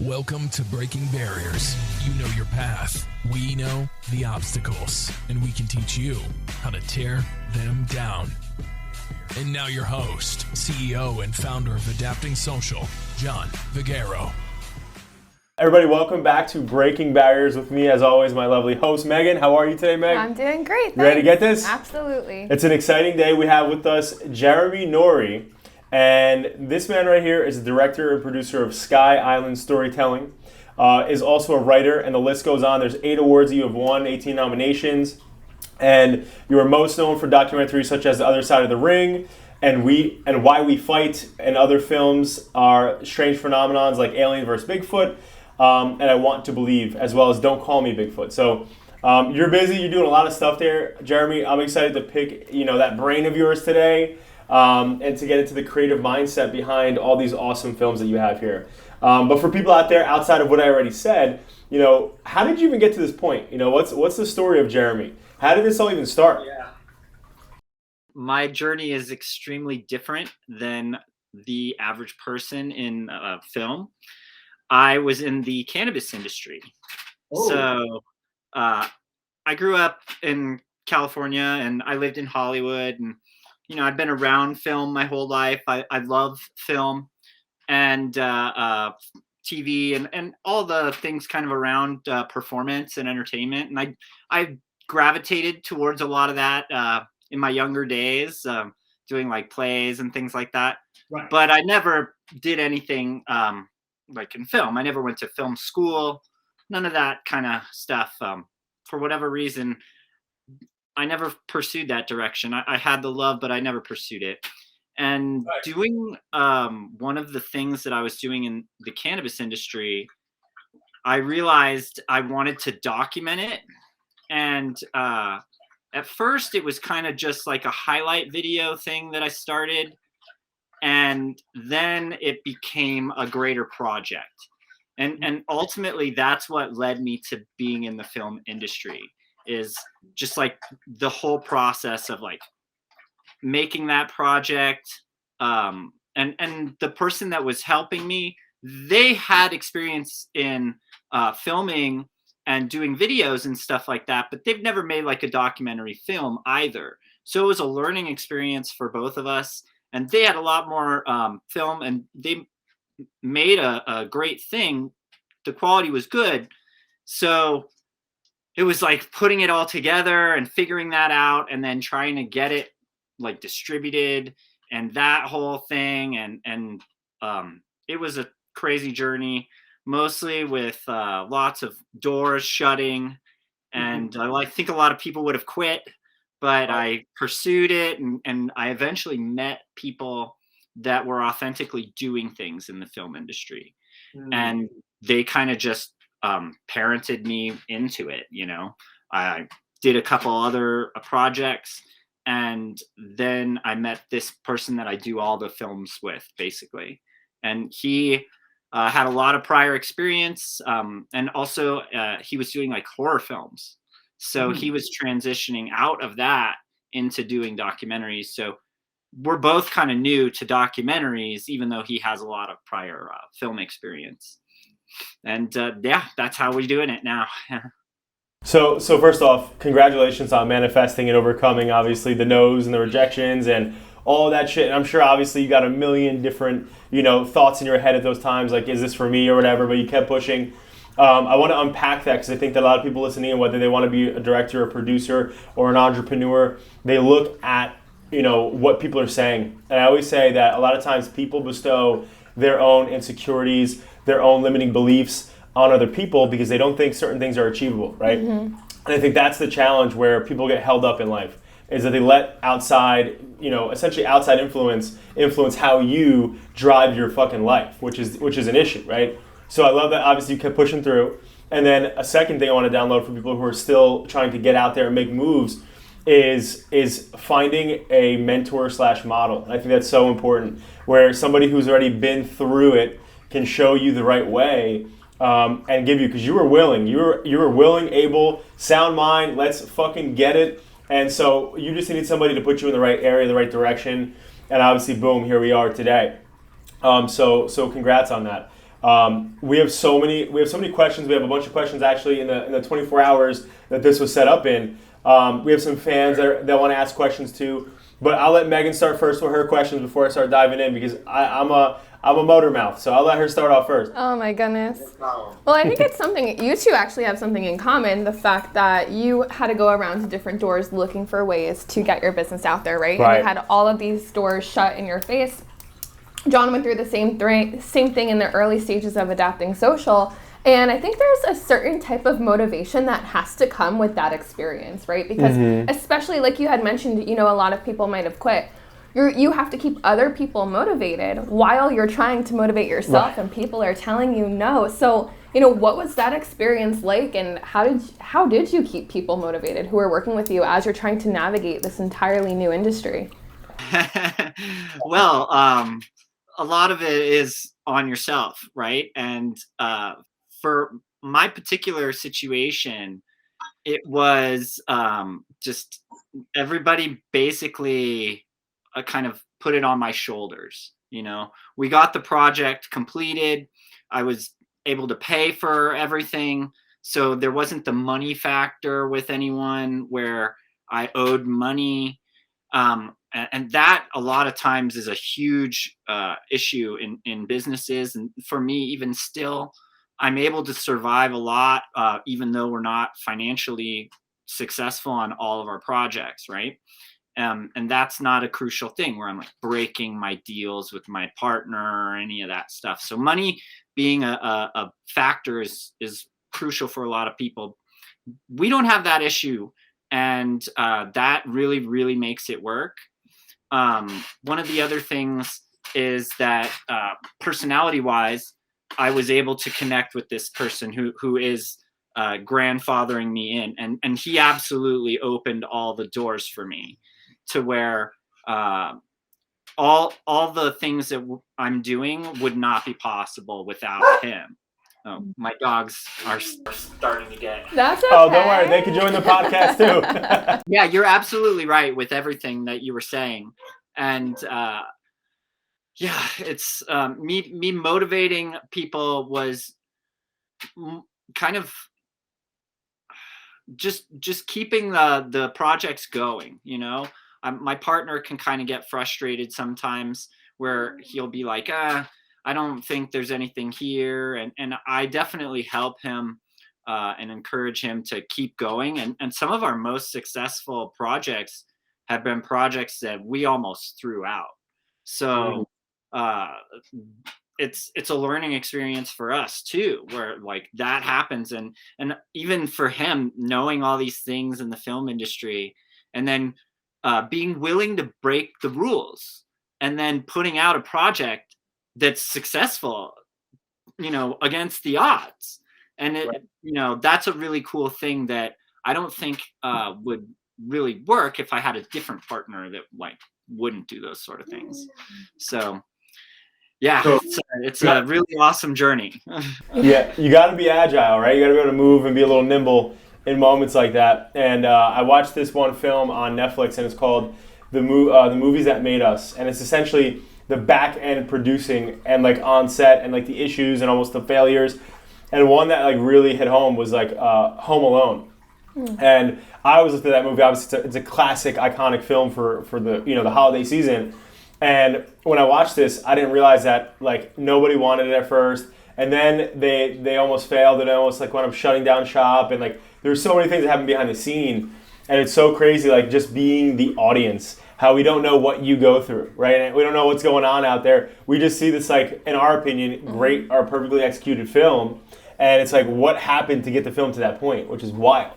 Welcome to Breaking Barriers. You know your path. We know the obstacles, and we can teach you how to tear them down. And now your host, CEO and founder of Adapting Social, John Vigero. Everybody, welcome back to Breaking Barriers with me, as always, my lovely host, Megan. How are you today, Meg? I'm doing great, thanks. You ready to get this? Absolutely. It's an exciting day. We have with us Jeremy Norrie, and this man right here is the director and producer of Sky Island Storytelling, is also a writer, and the list goes on. There's 8 awards that you have won, 18 nominations, and you are most known for documentaries such as The Other Side of the Ring, and Why We Fight, and other films are strange phenomenons like Alien vs. Bigfoot, and I Want to Believe, as well as Don't Call Me Bigfoot. So you're busy, you're doing a lot of stuff there, Jeremy. I'm excited to pick that brain of yours today, and to get into the creative mindset behind all these awesome films that you have here. But for people out there, outside of what I already said, how did you even get to this point? What's the story of Jeremy? How did this all even start? Yeah. My journey is extremely different than the average person in film. I was in the cannabis industry. Oh. So I grew up in California and I lived in Hollywood, and I'd been around film my whole life. I love film and TV and all the things kind of around performance and entertainment. And I gravitated towards a lot of that in my younger days, doing like plays and things like that. Right. But I never did anything like in film. I never went to film school, none of that kind of stuff. For whatever reason, I never pursued that direction. I had the love, but I never pursued it. And right. Doing one of the things that I was doing in the cannabis industry, I realized I wanted to document it. And at first it was kind of just like a highlight video thing that I started. And then it became a greater project. And ultimately that's what led me to being in the film industry, is just like the whole process of like making that project. And the person that was helping me, they had experience in filming and doing videos and stuff like that, but they've never made like a documentary film either. So it was a learning experience for both of us. And they had a lot more film, and they made a great thing. The quality was good. So it was like putting it all together and figuring that out, and then trying to get it like distributed and that whole thing. And it was a crazy journey, mostly with lots of doors shutting. And I think a lot of people would have quit. But I pursued it, and I eventually met people that were authentically doing things in the film industry. And they kind of just parented me into it. I did a couple other projects, and then I met this person that I do all the films with, basically. And he had a lot of prior experience, and also he was doing like horror films. So he was transitioning out of that into doing documentaries. So we're both kind of new to documentaries, even though he has a lot of prior film experience. And that's how we're doing it now. So first off, congratulations on manifesting and overcoming, obviously, the no's and the rejections and all that shit. And I'm sure, obviously, you got a million different, thoughts in your head at those times, like, is this for me or whatever, but you kept pushing. I want to unpack that, because I think that a lot of people listening, whether they want to be a director, a producer, or an entrepreneur, they look at, what people are saying. And I always say that a lot of times people bestow their own insecurities, their own limiting beliefs on other people because they don't think certain things are achievable, right? Mm-hmm. And I think that's the challenge where people get held up in life, is that they let outside, essentially outside influence how you drive your fucking life, which is an issue, right? So I love that, obviously, you kept pushing through. And then a second thing I want to download for people who are still trying to get out there and make moves is finding a mentor / model. And I think that's so important, where somebody who's already been through it can show you the right way, and give you, because you were willing, able, sound mind, let's fucking get it. And so you just need somebody to put you in the right area, the right direction. And obviously, boom, here we are today. So congrats on that. We have so many questions. We have a bunch of questions actually in the 24 hours that this was set up in. We have some fans that want to ask questions too. But I'll let Megan start first with her questions before I start diving in, because I'm a motor mouth, so I'll let her start off first. Oh my goodness. Well, I think it's something, you two actually have something in common, the fact that you had to go around to different doors looking for ways to get your business out there, right? And you had all of these doors shut in your face. John went through the same thing in the early stages of adapting social. And I think there's a certain type of motivation that has to come with that experience, right? Because especially like you had mentioned, a lot of people might have quit. You have to keep other people motivated while you're trying to motivate yourself, and people are telling you no. So, what was that experience like, and how did you keep people motivated who are working with you as you're trying to navigate this entirely new industry? Well, a lot of it is on yourself, right? And for my particular situation, it was just everybody basically kind of put it on my shoulders. We got the project completed. I was able to pay for everything. So there wasn't the money factor with anyone where I owed money. And that a lot of times is a huge issue in businesses. And for me, even still, I'm able to survive a lot, even though we're not financially successful on all of our projects, right? And that's not a crucial thing where I'm like breaking my deals with my partner or any of that stuff. So money being a factor is crucial for a lot of people. We don't have that issue, and that really, really makes it work. One of the other things is that personality-wise, I was able to connect with this person who is grandfathering me in, and he absolutely opened all the doors for me to where all the things that I'm doing would not be possible without him. Oh, my dogs are starting to get... That's okay. Oh, don't worry. They can join the podcast too. Yeah, you're absolutely right with everything that you were saying. And yeah, it's me motivating people was kind of just keeping the projects going, my partner can kind of get frustrated sometimes where he'll be like, I don't think there's anything here. And I definitely help him and encourage him to keep going. And some of our most successful projects have been projects that we almost threw out. So it's a learning experience for us too, where like that happens. And even for him, knowing all these things in the film industry, and then being willing to break the rules, and then putting out a project that's successful, against the odds. And that's a really cool thing that I don't think would really work if I had a different partner that like wouldn't do those sort of things. So yeah, it's a really awesome journey. Yeah, you got to be agile, right? You got to be able to move and be a little nimble in moments like that. And I watched this one film on Netflix, and it's called The Movies That Made Us. And it's essentially the back end producing and like on set and like the issues and almost the failures. And one that like really hit home was like Home Alone. And I always looked at that movie. Obviously, it's a classic, iconic film for the the holiday season. And when I watched this, I didn't realize that like nobody wanted it at first, and then they almost failed, and almost like wound up shutting down shop, and like there's so many things that happen behind the scene, and it's so crazy, like just being the audience, how we don't know what you go through, right? And we don't know what's going on out there. We just see this like, in our opinion, great or perfectly executed film, and it's like what happened to get the film to that point, which is wild,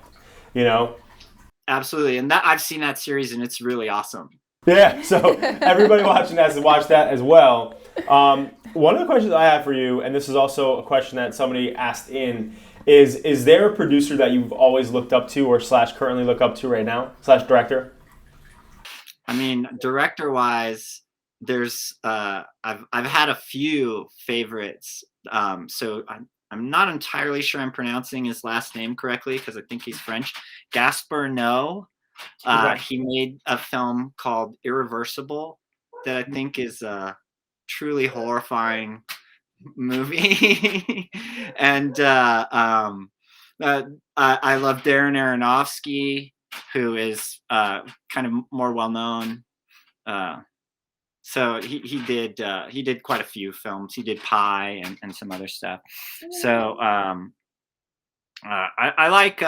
Absolutely, and that I've seen that series, and it's really awesome. Yeah, so everybody watching has to watch that as well. One of the questions I have for you, and this is also a question that somebody asked is there a producer that you've always looked up to or / currently look up to right now / director? I mean, director-wise, there's I've had a few favorites. So I'm not entirely sure I'm pronouncing his last name correctly because I think he's French. Gaspar Noé. He made a film called Irreversible that I think is truly horrifying movie. And I love Darren Aronofsky, who is kind of more well known. So he did quite a few films. He did Pi and some other stuff. So I like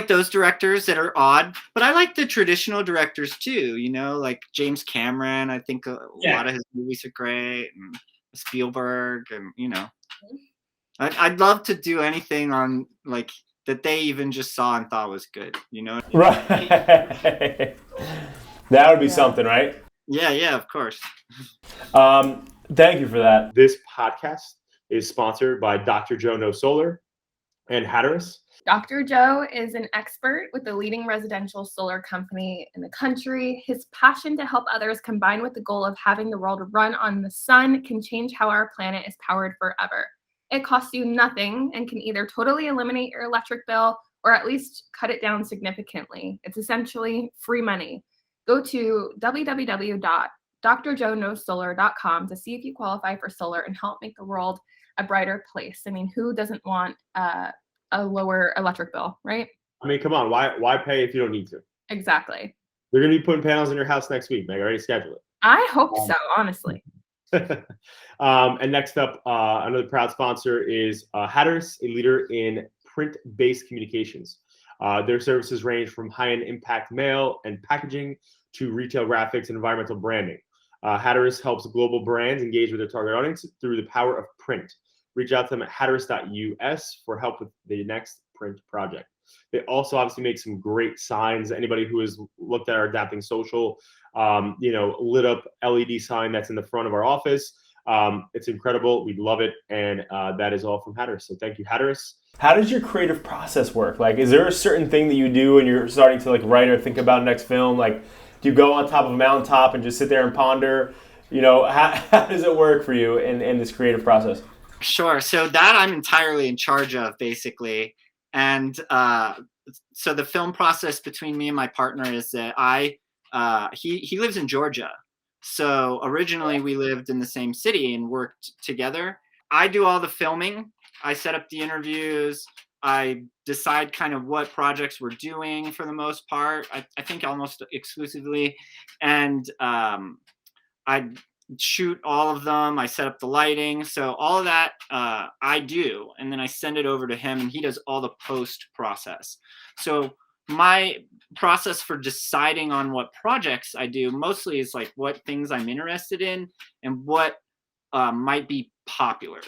those directors that are odd, but I like the traditional directors too. You know, like James Cameron. I think a lot of his movies are great, and Spielberg, and you know, I'd love to do anything on like that they even just saw and thought was good. You know, right? That would be something, right? Yeah, of course. Thank you for that. This podcast is sponsored by Dr. Joe No Solar and Hatteras. Dr. Joe is an expert with the leading residential solar company in the country. His passion to help others, combined with the goal of having the world run on the sun, can change how our planet is powered forever. It costs you nothing and can either totally eliminate your electric bill or at least cut it down significantly. It's essentially free money. Go to www.drjoenosolar.com to see if you qualify for solar and help make the world a brighter place. I mean, who doesn't want a lower electric bill, right? I mean, come on, why pay if you don't need to? Exactly. They're going to be putting panels in your house next week, Meg. I already scheduled it. I hope so, honestly. And next up, another proud sponsor is Hatteras, a leader in print-based communications. Their services range from high-end impact mail and packaging to retail graphics and environmental branding. Hatteras helps global brands engage with their target audience through the power of print. Reach out to them at hatteras.us for help with the next print project. They also obviously make some great signs. Anybody who has looked at our Adapting Social, lit up LED sign that's in the front of our office. It's incredible. We love it. And that is all from Hatteras. So thank you, Hatteras. How does your creative process work? Like, is there a certain thing that you do when you're starting to like write or think about next film? Like, do you go on top of a mountaintop and just sit there and ponder? You know, how does it work for you in this creative process? Sure. So that I'm entirely in charge of, basically. And so the film process between me and my partner is that he lives in Georgia. So originally we lived in the same city and worked together. I do all the filming. I set up the interviews. I decide kind of what projects we're doing for the most part. I think almost exclusively. And I shoot all of them. I set up the lighting. So all of that I do. And then I send it over to him and he does all the post process. So my process for deciding on what projects I do mostly is like what things I'm interested in and what might be popular.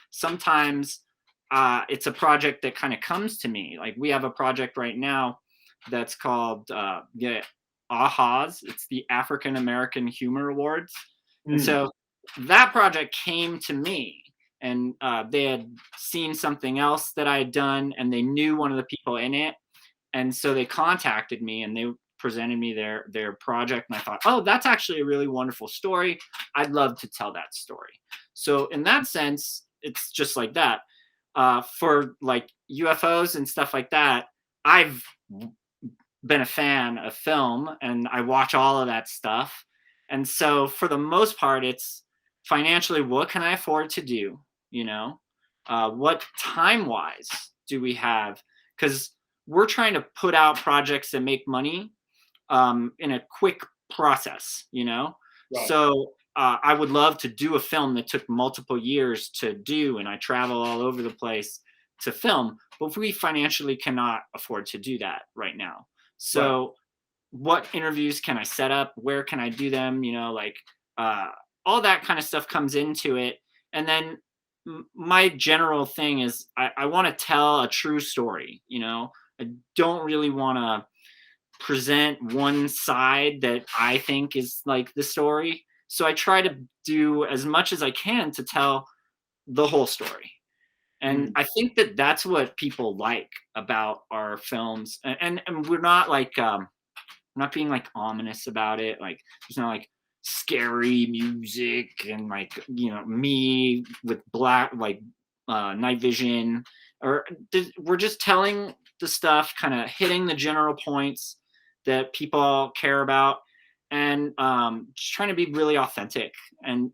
Sometimes it's a project that kind of comes to me. Like we have a project right now that's called AHA's. It's the African American Humor Awards. And so that project came to me, and they had seen something else that I had done, and they knew one of the people in it. And so they contacted me and they presented me their project. And I thought, oh, that's actually a really wonderful story. I'd love to tell that story. So in that sense, it's just like that. For like UFOs and stuff like that, I've been a fan of film and I watch all of that stuff. And so for the most part, it's financially, what can I afford to do? What time-wise do we have? Because we're trying to put out projects that make money in a quick process, Right. So I would love to do a film that took multiple years to do, and I travel all over the place to film, but we financially cannot afford to do that right now. So what interviews can I set up? Where can I do them? All that kind of stuff comes into it. And then my general thing is I want to tell a true story. I don't really want to present one side that I think is like the story. So I try to do as much as I can to tell the whole story. And I think that that's what people like about our films. And we're not like, not being like ominous about it. Like there's not like scary music and like, me with black, like night vision, or we're just telling the stuff, kind of hitting the general points that people care about, and just trying to be really authentic and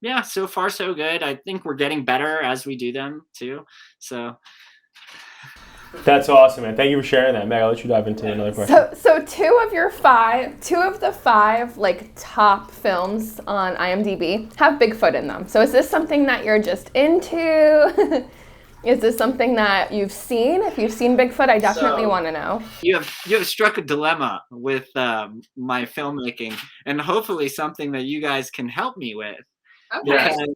yeah, so far so good. I think we're getting better as we do them too. So that's awesome, man. Thank you for sharing that, Meg. I'll let you dive into another question. So two of the five like top films on IMDb have Bigfoot in them. So is this something that you're just into? Is this something that you've seen? If you've seen Bigfoot, I definitely want to know. You have struck a dilemma with my filmmaking, and hopefully something that you guys can help me with. Okay. Because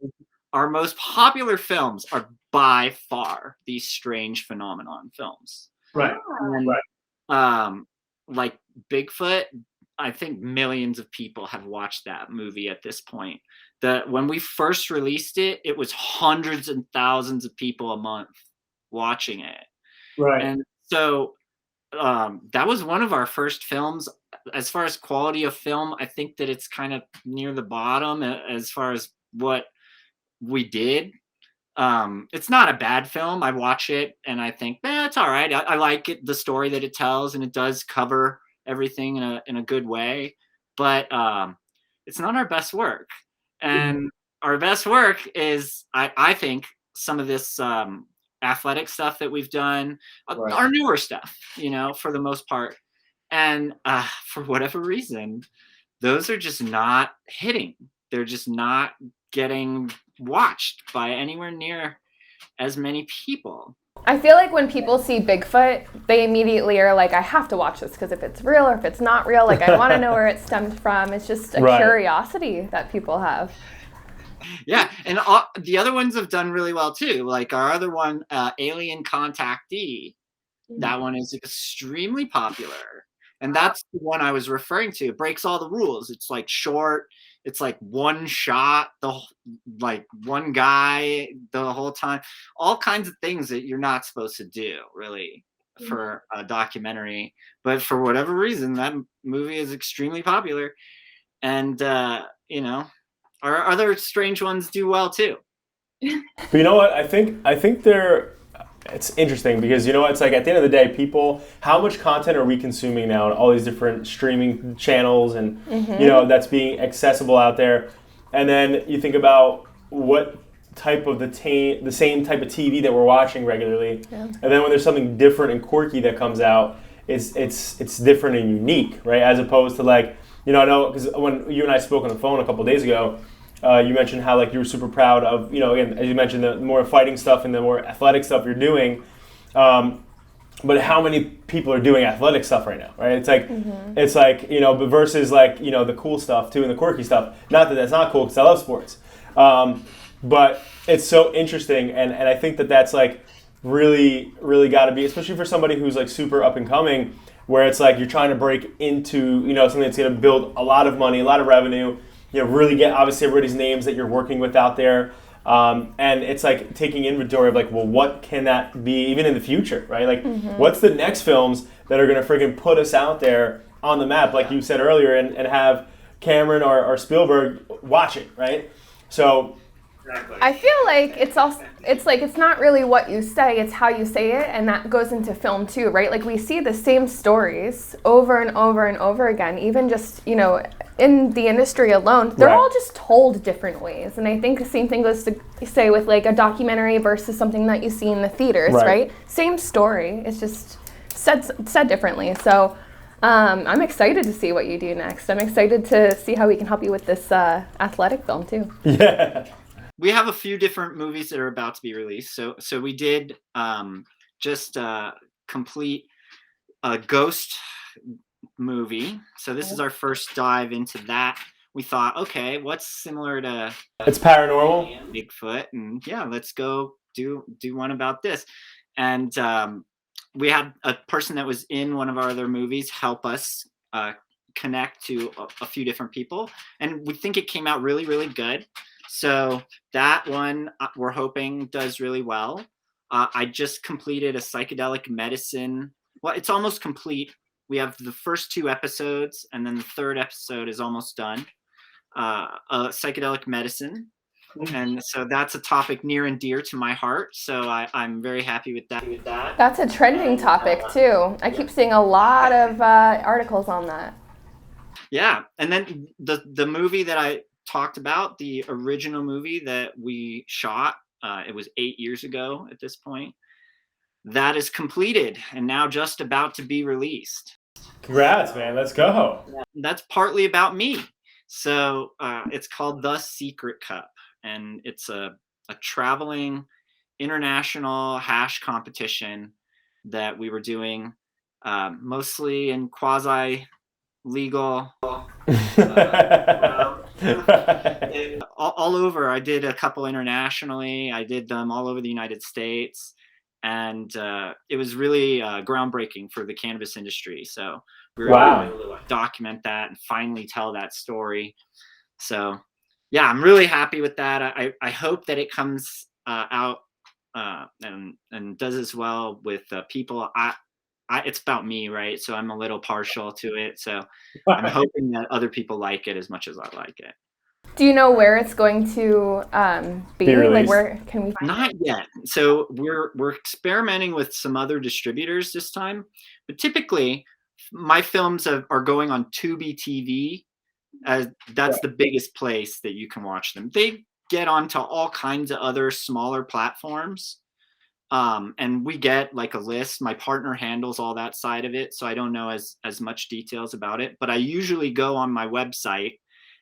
our most popular films are by far these strange phenomenon films. Right. And, like Bigfoot, I think millions of people have watched that movie at this point. When we first released it, it was hundreds and thousands of people a month watching it. Right. And so that was one of our first films. As far as quality of film, I think that it's kind of near the bottom as far as what we did. It's not a bad film. I watch it and I think, it's all right. I like it, the story that it tells, and it does cover everything in a good way. But it's not our best work. And our best work is, I think, some of this athletic stuff that we've done, our newer stuff, for the most part. And for whatever reason, those are just not hitting. They're just not getting watched by anywhere near as many people. I feel like when people see Bigfoot, they immediately are like, I have to watch this because if it's real or if it's not real, like I want to know where it stemmed from. It's just a curiosity that people have. Yeah, and the other ones have done really well too. Like our other one, Alien Contactee, that one is extremely popular. And that's the one I was referring to. It breaks all the rules. It's like short. It's like one shot, like one guy the whole time. All kinds of things that you're not supposed to do, really, for a documentary. But for whatever reason, that movie is extremely popular. And, our other strange ones do well, too. But you know what? I think it's interesting because, it's like at the end of the day, how much content are we consuming now on all these different streaming channels and, that's being accessible out there. And then you think about what type of the same type of TV that we're watching regularly. Yeah. And then when there's something different and quirky that comes out, it's different and unique, right? As opposed to like, I know because when you and I spoke on the phone a couple of days ago, you mentioned how like you were super proud of, again, as you mentioned, the more fighting stuff and the more athletic stuff you're doing. But how many people are doing athletic stuff right now, right? It's like, but versus like, the cool stuff too and the quirky stuff. Not that that's not cool because I love sports. But it's so interesting. And I think that that's like really, really got to be, especially for somebody who's like super up and coming, where it's like you're trying to break into, something that's going to build a lot of money, a lot of revenue, really get obviously everybody's names that you're working with out there. And it's like taking inventory of like, well, what can that be even in the future, right? Like, what's the next films that are going to friggin' put us out there on the map, like you said earlier, and have Cameron or Spielberg watch it, right? So I feel like it's not really what you say, it's how you say it, and that goes into film too, right? Like we see the same stories over and over and over again, even just, in the industry alone, they're all just told different ways. And I think the same thing goes to say with like a documentary versus something that you see in the theaters, right? Same story, it's just said differently. So I'm excited to see what you do next. I'm excited to see how we can help you with this athletic film too. Yeah. We have a few different movies that are about to be released. So we did just complete a ghost movie. So this is our first dive into that. We thought, okay, what's similar to it's paranormal, Bigfoot, and let's go do one about this. And we had a person that was in one of our other movies help us connect to a few different people, and we think it came out really, really good. So that one we're hoping does really well. I just completed a psychedelic medicine. Well, it's almost complete. We have the first 2 episodes, and then the 3rd episode is almost done. Psychedelic medicine. And so that's a topic near and dear to my heart. So I'm very happy with that. That's a trending topic too. I keep seeing a lot of articles on that. Yeah. And then the movie that I talked about, the original movie that we shot, it was 8 years ago at this point, that is completed and now just about to be released. Congrats, man. Let's go. That's partly about me. So it's called The Secret Cup, and it's a traveling international hash competition that we were doing, mostly in quasi-legal, all over. I did a couple internationally. I did them all over the United States. And it was really groundbreaking for the cannabis industry. So we were able to document that and finally tell that story. So yeah, I'm really happy with that. I hope that it comes out and does as well with people. It's about me, right? So I'm a little partial to it. So I'm hoping that other people like it as much as I like it. Do you know where it's going to be? Like, where can we find it? Not yet. So we're experimenting with some other distributors this time. But typically, my films are going on Tubi TV. That's the biggest place that you can watch them. They get onto all kinds of other smaller platforms. And we get like a list. My partner handles all that side of it, so I don't know as much details about it. But I usually go on my website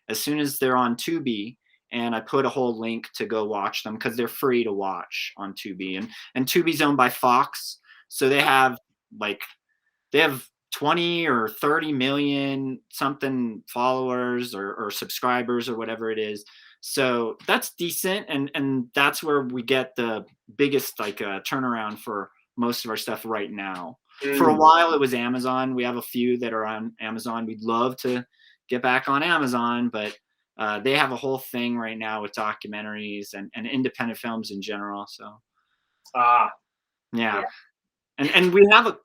as soon as they're on Tubi, and I put a whole link to go watch them because they're free to watch on Tubi. And Tubi's owned by Fox, so they have 20 or 30 million something followers or subscribers or whatever it is. So that's decent, and that's where we get the biggest turnaround for most of our stuff right now. For a while it was Amazon. We have a few that are on Amazon. We'd love to get back on Amazon, but they have a whole thing right now with documentaries and independent films in general. So yeah. And we have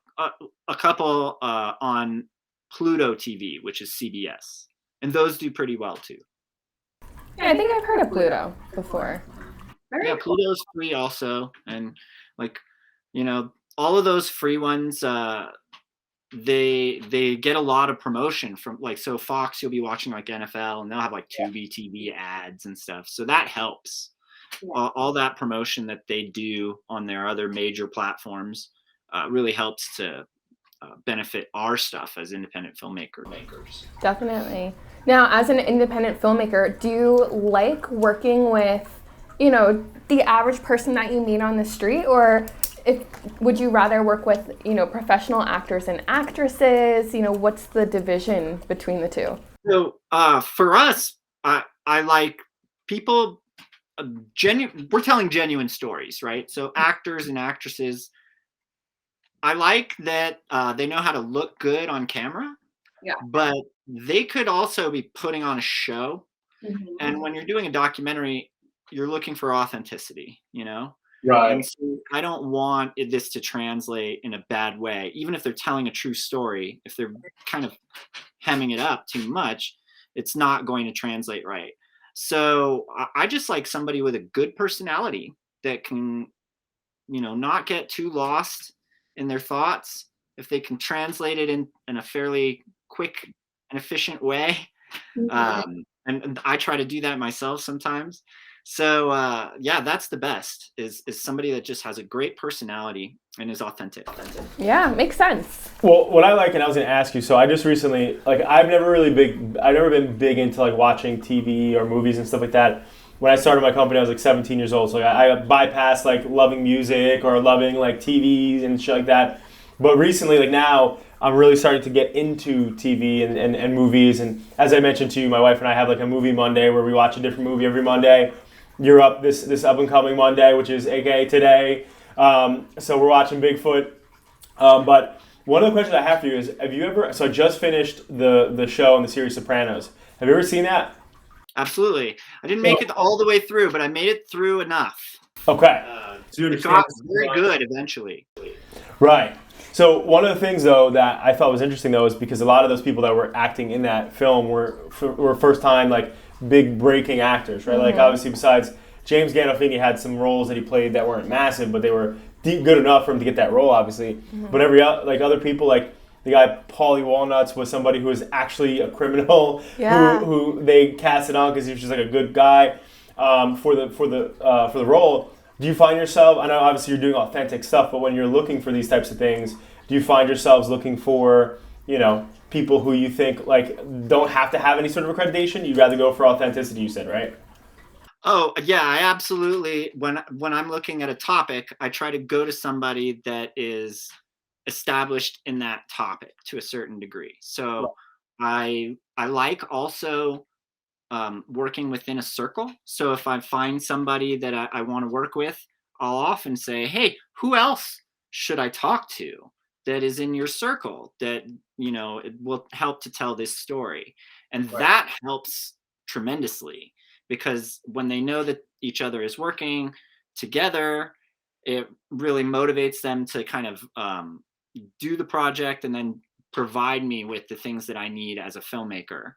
a couple on Pluto TV, which is CBS, and those do pretty well too. Yeah, I think I've heard of Pluto before. Yeah, Pluto's free also, and all of those free ones, they get a lot of promotion from so Fox, you'll be watching NFL, and they'll have Tubi TV ads and stuff, so that helps. All that promotion that they do on their other major platforms really helps to benefit our stuff as independent filmmakers. Definitely. Now, as an independent filmmaker, do you like working with, the average person that you meet on the street, or would you rather work with, professional actors and actresses? What's the division between the two? So for us, I like people, we're telling genuine stories, right? So actors and actresses, I like that they know how to look good on camera, but they could also be putting on a show. Mm-hmm. And when you're doing a documentary, you're looking for authenticity, Right. And so I don't want this to translate in a bad way, even if they're telling a true story. If they're kind of hemming it up too much, it's not going to translate right. So I just like somebody with a good personality that can, not get too lost in their thoughts. If they can translate it in a fairly quick and efficient way. Mm-hmm. And I try to do that myself sometimes. So that's the best is somebody that just has a great personality and is authentic. Yeah, makes sense. Well, what I like, and I was going to ask you, so I just recently, I've never been big into watching TV or movies and stuff like that. When I started my company, I was 17 years old, so I bypassed loving music or loving TVs and shit like that. But recently, now, I'm really starting to get into TV and movies. And as I mentioned to you, my wife and I have a movie Monday where we watch a different movie every Monday. You're up this up and coming Monday, which is AKA today. So we're watching Bigfoot. But one of the questions I have for you is, have you ever? So I just finished the show on the series Sopranos. Have you ever seen that? Absolutely. I didn't make it all the way through, but I made it through enough. Okay. It got very good eventually. Right. So one of the things, though, that I thought was interesting, though, is because a lot of those people that were acting in that film were first-time, big breaking actors, right? Mm-hmm. Obviously, besides James Gandolfini had some roles that he played that weren't massive, but they were good enough for him to get that role, obviously. Mm-hmm. But other people, the guy Paulie Walnuts was somebody who was actually a criminal, Yeah. who they casted on because he was just like a good guy for the role. Do you find yourself? I know obviously you're doing authentic stuff, but when you're looking for these types of things, do you find yourselves looking for, you know, people who you think like don't have to have any sort of accreditation? You'd rather go for authenticity, you said, right? Oh yeah, I absolutely. When I'm looking at a topic, I try to go to somebody that is established in that topic to a certain degree. So I like also working within a circle. So if I find somebody that I want to work with, I'll often say, hey, who else should I talk to that is in your circle that, you know, it will help to tell this story. And that helps tremendously, because when they know that each other is working together, it really motivates them to kind of do the project and then provide me with the things that I need as a filmmaker.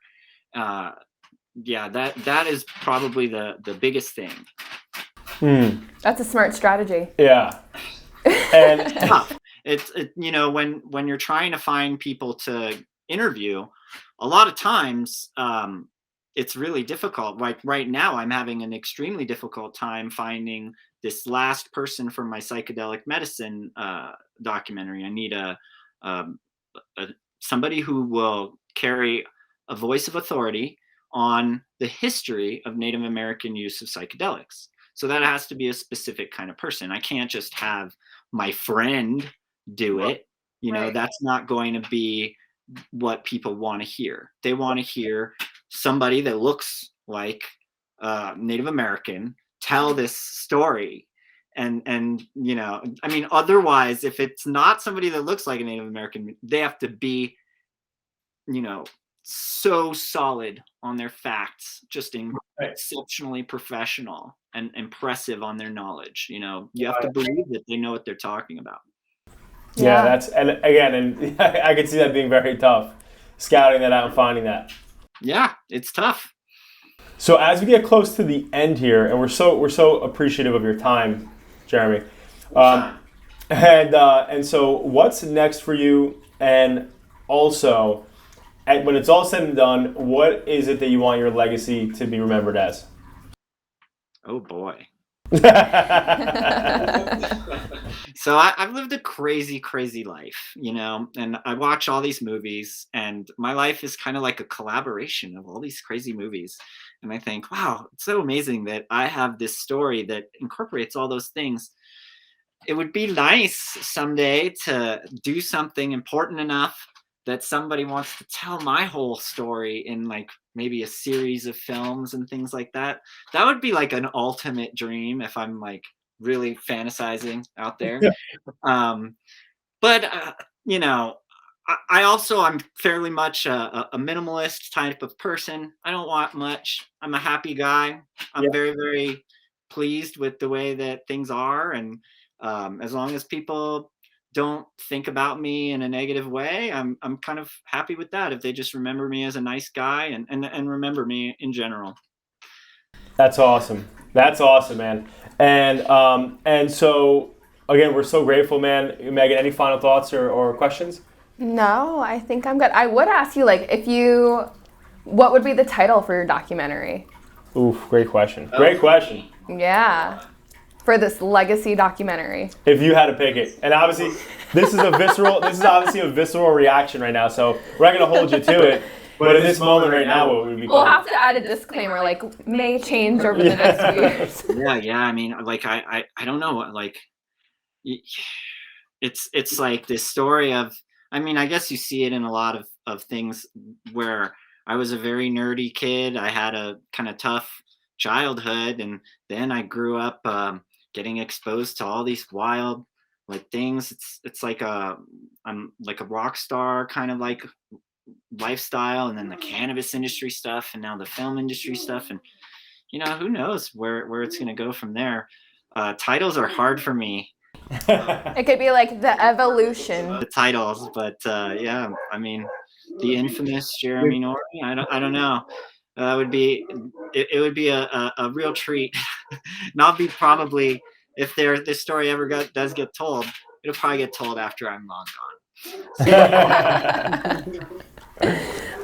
Yeah, that is probably the biggest thing. That's a smart strategy. Yeah. And It's tough. It's you know, when you're trying to find people to interview, a lot of times it's really difficult. Like right now, I'm having an extremely difficult time finding this last person for my psychedelic medicine documentary. I need a somebody who will carry a voice of authority on the history of Native American use of psychedelics. So that has to be a specific kind of person. I can't just have my friend do it. You know, that's not going to be what people want to hear. They want to hear somebody that looks like Native American tell this story. And you know, I mean, otherwise, if it's not somebody that looks like a Native American, they have to be, you know, so solid on their facts, just exceptionally professional and impressive on their knowledge. You know, you have to believe that they know what they're talking about. Yeah, that's, and again, and I can see that being very tough, scouting that out and finding that. Yeah, it's tough. So as we get close to the end here, and we're so appreciative of your time, Jeremy, and so what's next for you? And also, when it's all said and done, what is it that you want your legacy to be remembered as? Oh boy. So I've lived a crazy life, you know, and I watch all these movies, and my life is kind of like a collaboration of all these crazy movies. And I think, wow, it's so amazing that I have this story that incorporates all those things. It would be nice someday to do something important enough that somebody wants to tell my whole story in like maybe a series of films and things like that. That would be like an ultimate dream if I'm like really fantasizing out there. But you know, I also, I'm fairly much a minimalist type of person. I don't want much. I'm a happy guy. I'm very pleased with the way that things are, and as long as people don't think about me in a negative way, I'm kind of happy with that. If they just remember me as a nice guy and remember me in general. That's awesome. That's awesome, man. And so again, we're so grateful, man. Megan, any final thoughts or questions? No, I think I'm good. I would ask you, like, what would be the title for your documentary? Oof, great question. Great question. Yeah. For this legacy documentary. If you had to pick it. And obviously, this is obviously a visceral reaction right now, so we're not going to hold you to it. But in this moment right now, what would be We'll have to add a disclaimer, like, may change over the next few years. Yeah. I mean, like, I don't know, like, it's like this story of, I mean, I guess you see it in a lot of things where I was a very nerdy kid. I had a kind of tough childhood, and then I grew up getting exposed to all these wild like things. It's like I'm like a rock star kind of like lifestyle, and then the cannabis industry stuff, and now the film industry stuff, and you know, who knows where it's gonna go from there. Titles are hard for me. It could be like the evolution. The titles, but yeah, I mean, the infamous Jeremy Norrie. I don't know. It would be a real treat. And I'll be probably, if this story ever does get told, it'll probably get told after I'm long gone.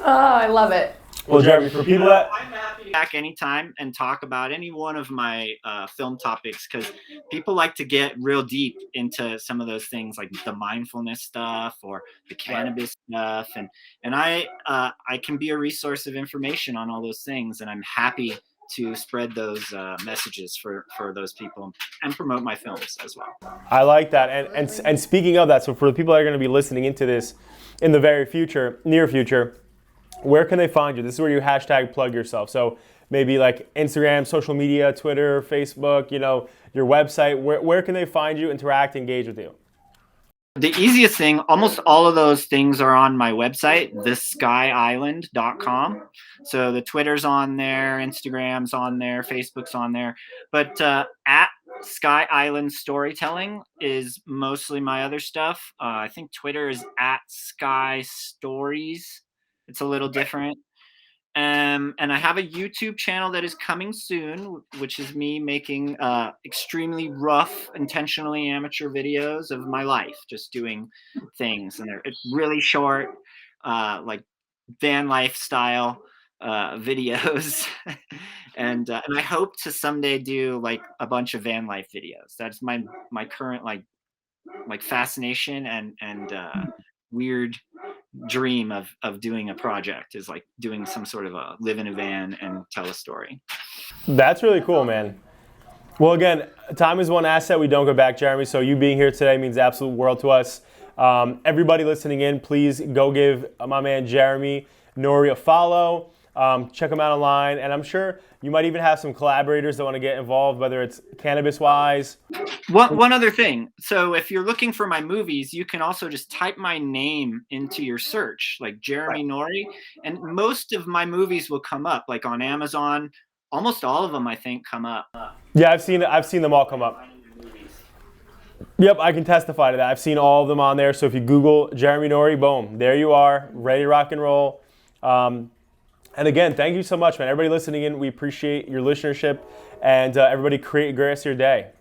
Oh, I love it. Well, Jeremy, for people that I'm happy to back anytime and talk about any one of my film topics, because people like to get real deep into some of those things, like the mindfulness stuff or the cannabis stuff, and I can be a resource of information on all those things, and I'm happy to spread those messages for those people and promote my films as well. I like that, and speaking of that, so for the people that are going to be listening into this in the very near future, where can they find you? This is where you hashtag plug yourself. So maybe like Instagram, social media, Twitter, Facebook, your website. Where can they find you, interact, engage with you? The easiest thing, almost all of those things are on my website, theskyisland.com. So the Twitter's on there, Instagram's on there, Facebook's on there. But at Sky Island Storytelling is mostly my other stuff. I think Twitter is at Sky Stories. It's a little different. And I have a YouTube channel that is coming soon, which is me making extremely rough, intentionally amateur videos of my life, just doing things. And they're really short, like van lifestyle videos. and I hope to someday do like a bunch of van life videos. That's my current like fascination and weird dream of doing a project, is like doing some sort of a live in a van and tell a story. That's really cool, man. Well, again, time is one asset we don't go back, Jeremy, so you being here today means the absolute world to us. Everybody listening in, please go give my man Jeremy Norrie a follow. Check him out online, and I'm sure you might even have some collaborators that want to get involved, whether it's cannabis-wise. One other thing. So if you're looking for my movies, you can also just type my name into your search, like Jeremy Norrie, and most of my movies will come up, like on Amazon. Almost all of them, I think, come up. Yeah, I've seen them all come up. Yep, I can testify to that. I've seen all of them on there. So if you Google Jeremy Norrie, boom, there you are, ready to rock and roll. And again, thank you so much, man. Everybody listening in, we appreciate your listenership, and everybody create a great rest of your day.